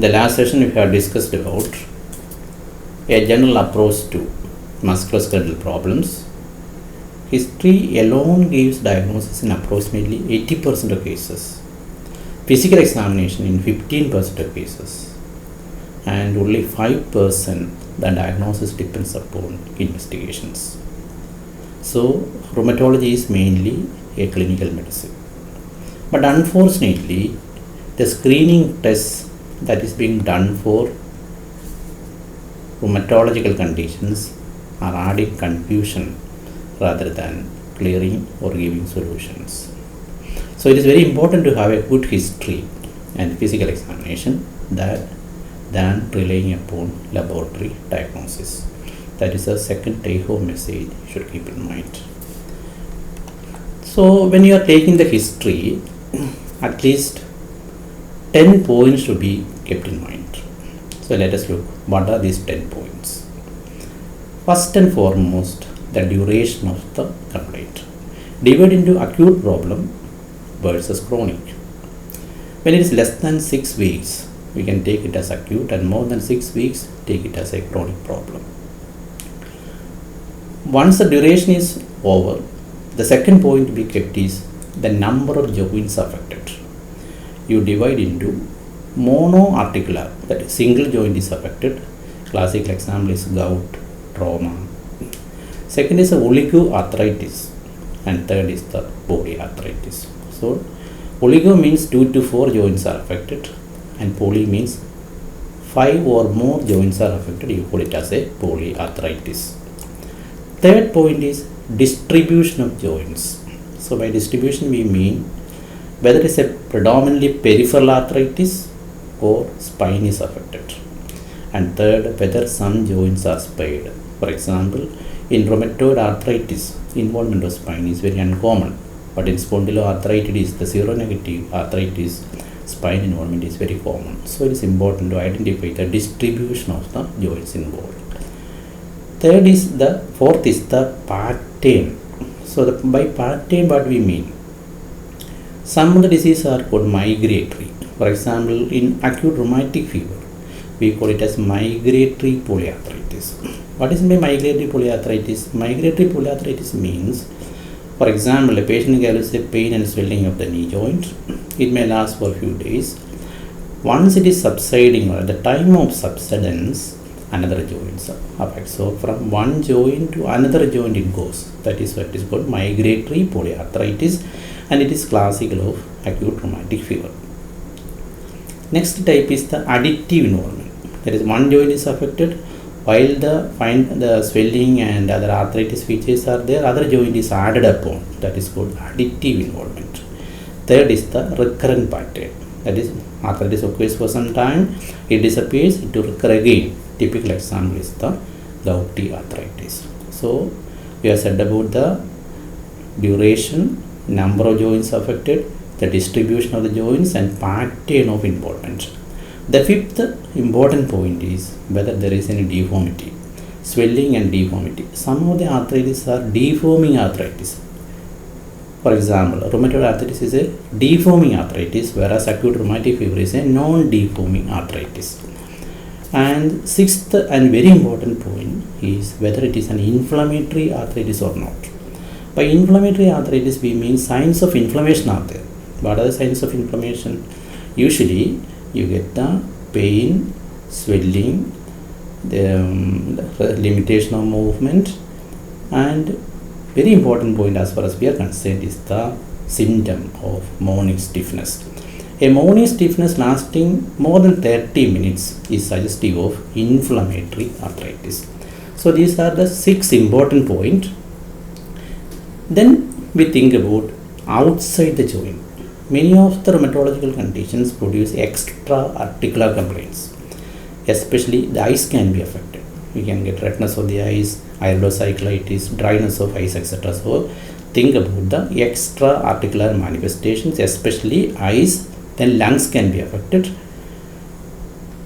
The last session we have discussed about a general approach to musculoskeletal problems. History alone gives diagnosis in approximately 80% of cases, physical examination in 15% of cases, and only 5% the diagnosis depends upon investigations. So rheumatology is mainly a clinical medicine, but unfortunately the screening tests that is being done for rheumatological conditions are adding confusion rather than clearing or giving solutions. So it is very important to have a good history and physical examination than relying upon laboratory diagnosis. That is the second take-home message you should keep in mind. So when you are taking the history, at least 10 points should be kept in mind. So let us look what are these 10 points. First and foremost, the duration of the complaint. Divide into acute problem versus chronic. When it is less than 6 weeks, we can take it as acute, and more than 6 weeks, take it as a chronic problem. Once the duration is over, the second point to be kept is the number of joints affected. You divide into monoarticular, that is single joint is affected. Classical example is gout, trauma. Second is oligo arthritis, and third is the polyarthritis. So oligo means 2 to 4 joints are affected, and poly means 5 or more joints are affected. You call it as a polyarthritis. Third point is distribution of joints. So by distribution we mean whether it is a predominantly peripheral arthritis or spine is affected. And third, whether some joints are spared. For example, in rheumatoid arthritis, involvement of spine is very uncommon, but in spondyloarthritis, the seronegative arthritis, spine involvement is very common. So it is important to identify the distribution of the joints involved. Fourth is the pattern. So by pattern, what we mean? Some of the diseases are called migratory. For example, in acute rheumatic fever, we call it as migratory polyarthritis. What is migratory polyarthritis? Migratory polyarthritis means, for example, a patient gets a pain and swelling of the knee joint. It may last for a few days. Once it is subsiding, or at the time of subsidence, another joint affects. So from one joint to another joint it goes. That is what is called migratory polyarthritis, and it is classical of acute rheumatic fever. Next type is the additive involvement. That is, one joint is affected while the swelling and other arthritis features are there, other joint is added upon. That is called additive involvement. Third is the recurrent pattern. That is, arthritis occurs for some time, it disappears, it will recur again. Typical example is the gouty arthritis. So we have said about the duration, number of joints affected, the distribution of the joints, and pattern of involvement. The fifth important point is whether there is any deformity, swelling and deformity. Some of the arthritis are deforming arthritis. For example, rheumatoid arthritis is a deforming arthritis, whereas acute rheumatic fever is a non-deforming arthritis. And sixth and very important point is whether it is an inflammatory arthritis or not. By inflammatory arthritis, we mean signs of inflammation are there. What are the signs of inflammation? Usually, you get the pain, swelling, the limitation of movement, and very important point as far as we are concerned is the symptom of morning stiffness. A morning stiffness lasting more than 30 minutes is suggestive of inflammatory arthritis. So these are the 6 important points. Then we think about outside the joint. Many of the rheumatological conditions produce extra articular complaints. Especially the eyes can be affected. We can get redness of the eyes, iridocyclitis, dryness of eyes, etc. So think about the extra articular manifestations, especially eyes. Then lungs can be affected.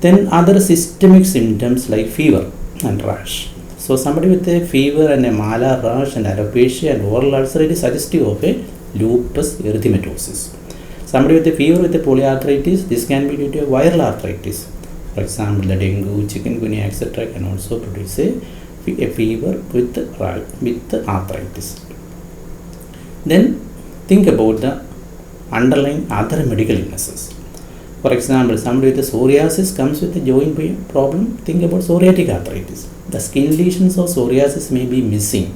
Then other systemic symptoms like fever and rash. So somebody with a fever and a malar rash and alopecia and oral ulcer is suggestive of a lupus erythematosus. Somebody with a fever with a polyarthritis, this can be due to a viral arthritis. For example, the dengue, chikungunya, etc. can also produce a fever with arthritis. Then think about the underlying other medical illnesses. For example, somebody with psoriasis comes with a joint problem. Think about psoriatic arthritis. The skin lesions of psoriasis may be missing,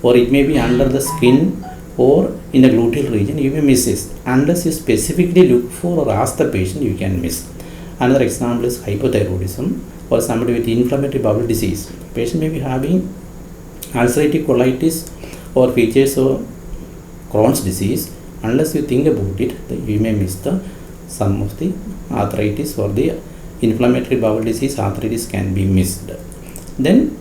or it may be under the skin or in the gluteal region. You may miss it. Unless you specifically look for or ask the patient, you can miss. Another example is hypothyroidism, or somebody with inflammatory bowel disease. Patient may be having ulcerative colitis or features of Crohn's disease. Unless you think about it, you may miss some of the arthritis or the inflammatory bowel disease. Arthritis can be missed. Then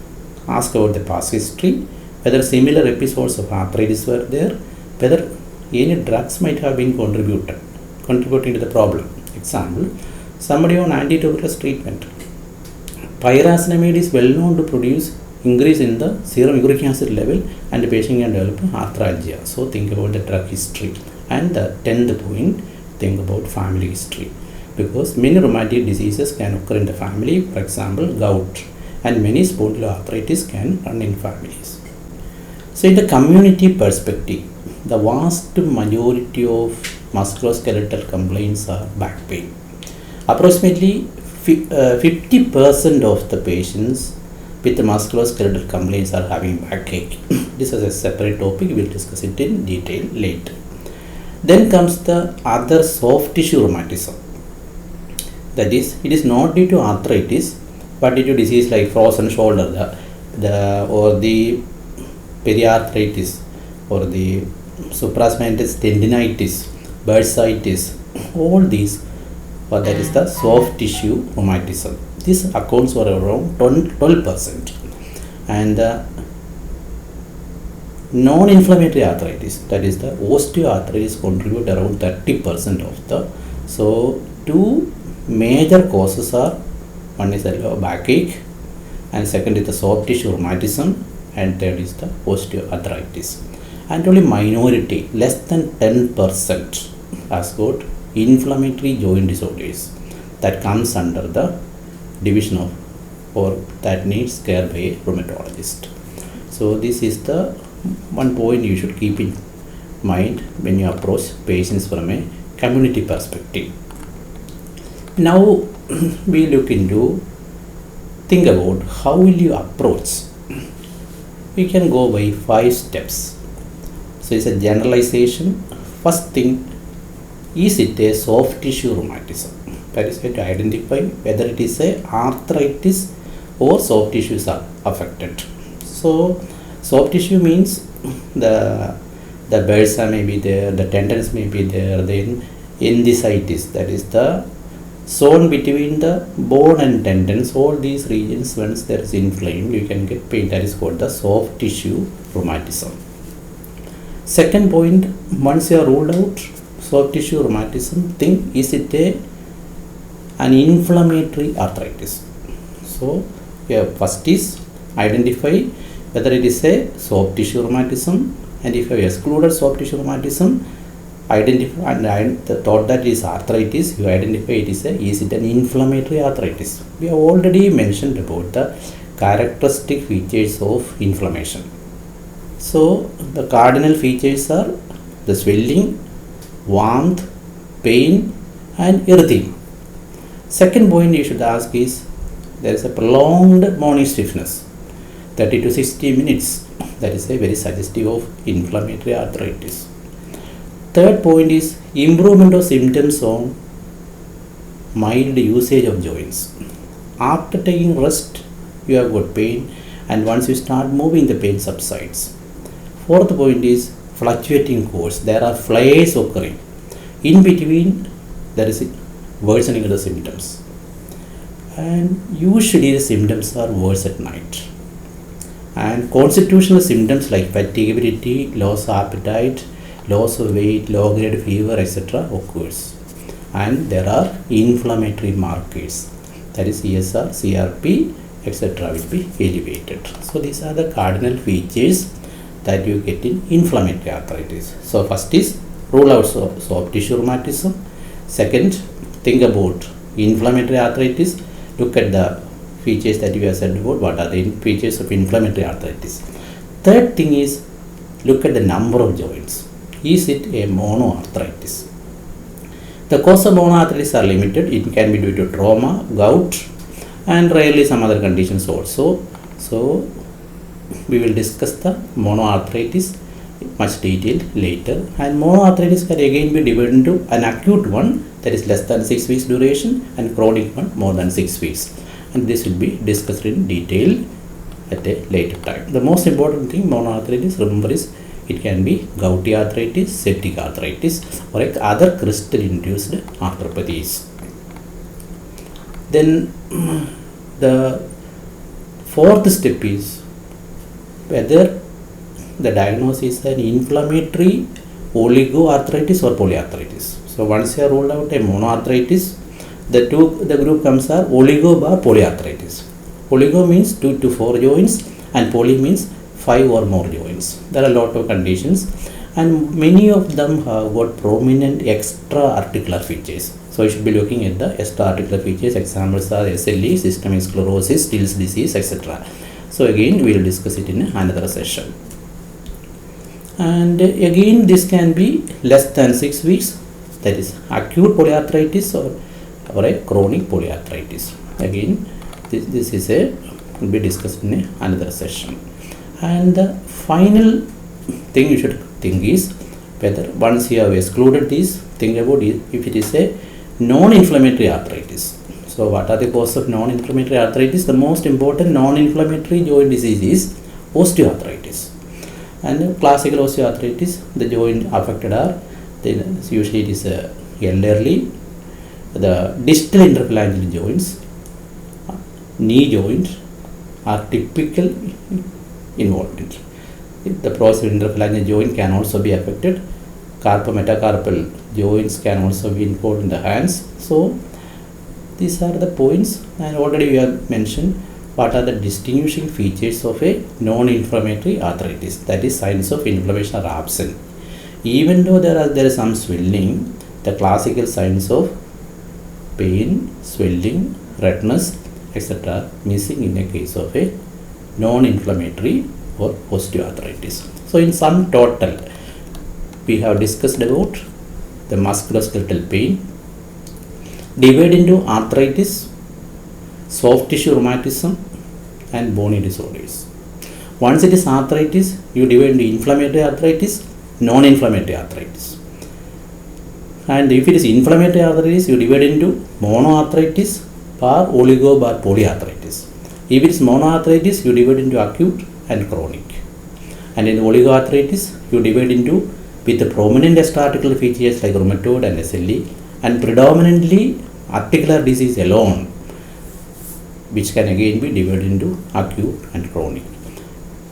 ask about the past history, whether similar episodes of arthritis were there, whether any drugs might have been contributing to the problem. Example, somebody on antituberculous treatment. Pyrazinamide is well known to produce increase in the serum uric acid level, and the patient can develop arthralgia. So think about the drug history. And the 10th point, think about family history, because many rheumatic diseases can occur in the family. For example, gout and many spondyloarthritis can run in families. So in the community perspective, the vast majority of musculoskeletal complaints are back pain. Approximately 50% of the patients with musculoskeletal complaints are having backache. This is a separate topic. We will discuss it in detail later. Then comes the other soft tissue rheumatism. That is, it is not due to arthritis, but due to disease like frozen shoulder, or the periarthritis, or the supraspinatus tendinitis, bursitis. All these, that is the soft tissue rheumatism. This accounts for around 12%, and non-inflammatory arthritis, that is the osteoarthritis, contribute around 30% of the. So two major causes are, one is the backache, and second is the soft tissue rheumatism, and third is the osteoarthritis. And only minority, less than 10%, has got inflammatory joint disorders that comes under the division of, or that needs care by a rheumatologist. So this is the one point you should keep in mind when you approach patients from a community perspective. Now we think about how will you approach. We can go by 5 steps. So it's a generalization. First thing, is it a soft tissue rheumatism? That is, to identify whether it is a arthritis or soft tissues are affected. So soft tissue means the bursa may be there, the tendons may be there, then enthesitis, that is the zone between the bone and tendons. All these regions, once there is inflamed, you can get pain. That is called the soft tissue rheumatism. Second point, once you are ruled out soft tissue rheumatism, think, is it an inflammatory arthritis? So first is identify whether it is a soft tissue rheumatism, and if you have excluded soft tissue rheumatism, identify and the thought that is arthritis, you identify it is it an inflammatory arthritis. We have already mentioned about the characteristic features of inflammation. So the cardinal features are the swelling, warmth, pain, and erythema. Second point you should ask is, there is a prolonged morning stiffness, 30 to 60 minutes. That is a very suggestive of inflammatory arthritis. Third point is improvement of symptoms on mild usage of joints. After taking rest, you have got pain, and once you start moving, the pain subsides. Fourth point is fluctuating course. There are flares occurring. In between, there is worsening of the symptoms. And usually the symptoms are worse at night. And constitutional symptoms like fatigability, loss of appetite, loss of weight, low grade fever, etc. occurs. And there are inflammatory markers, that is ESR, CRP, etc. will be elevated. So these are the cardinal features that you get in inflammatory arthritis. So first is rule out soft tissue rheumatism. Second, think about inflammatory arthritis. look at the features that we have said about what are the features of inflammatory arthritis. Third thing is look at the number of joints. Is it a monoarthritis? The cause of monoarthritis are limited. It can be due to trauma, gout, and rarely some other conditions also. So we will discuss the monoarthritis much detail later, and monoarthritis can again be divided into an acute one, that is less than 6 weeks duration, and chronic one more than 6 weeks, and this will be discussed in detail at a later time. The most important thing monoarthritis, remember, is it can be gouty arthritis, septic arthritis, or other crystal induced arthropathies. Then the fourth step is whether the diagnosis is an inflammatory oligoarthritis or polyarthritis. So once you have ruled out a monoarthritis, the group comes are oligo bar polyarthritis. Oligo means 2 to 4 joints and poly means 5 or more joints. There are a lot of conditions and many of them have got prominent extra articular features. So you should be looking at the extra articular features. Examples are SLE, systemic sclerosis, Still's disease, etc. So again we will discuss it in another session. And again this can be less than 6 weeks, that is acute polyarthritis or a chronic polyarthritis. Again this is will be discussed in another session. And the final thing you should think is whether once you have excluded this, think about it, if it is a non-inflammatory arthritis. So what are the causes of non-inflammatory arthritis? The most important non-inflammatory joint disease is osteoarthritis. And classical osteoarthritis, the joint affected are usually it is elderly, the distal interphalangeal joints, knee joint are typical involved in it. The proximal interphalangeal joint can also be affected. Carpometacarpal joints can also be involved in the hands. So these are the points, and already we have mentioned what are the distinguishing features of a non-inflammatory arthritis, that is signs of inflammation are absent. Even though there is some swelling, the classical signs of pain, swelling, redness, etc. missing in a case of a non-inflammatory or osteoarthritis. So in sum total, we have discussed about the musculoskeletal pain, divided into arthritis, soft tissue rheumatism, and bony disorders. Once it is arthritis, you divide into inflammatory arthritis, non-inflammatory arthritis. And if it is inflammatory arthritis, you divide into monoarthritis, bar oligo bar polyarthritis. If it is monoarthritis, you divide into acute and chronic. And in oligoarthritis, you divide into with the prominent extra-articular features like rheumatoid and SLE, and predominantly articular disease alone, which can again be divided into acute and chronic.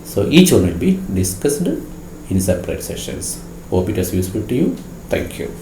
So each one will be discussed in separate sessions. Hope it is useful to you. Thank you.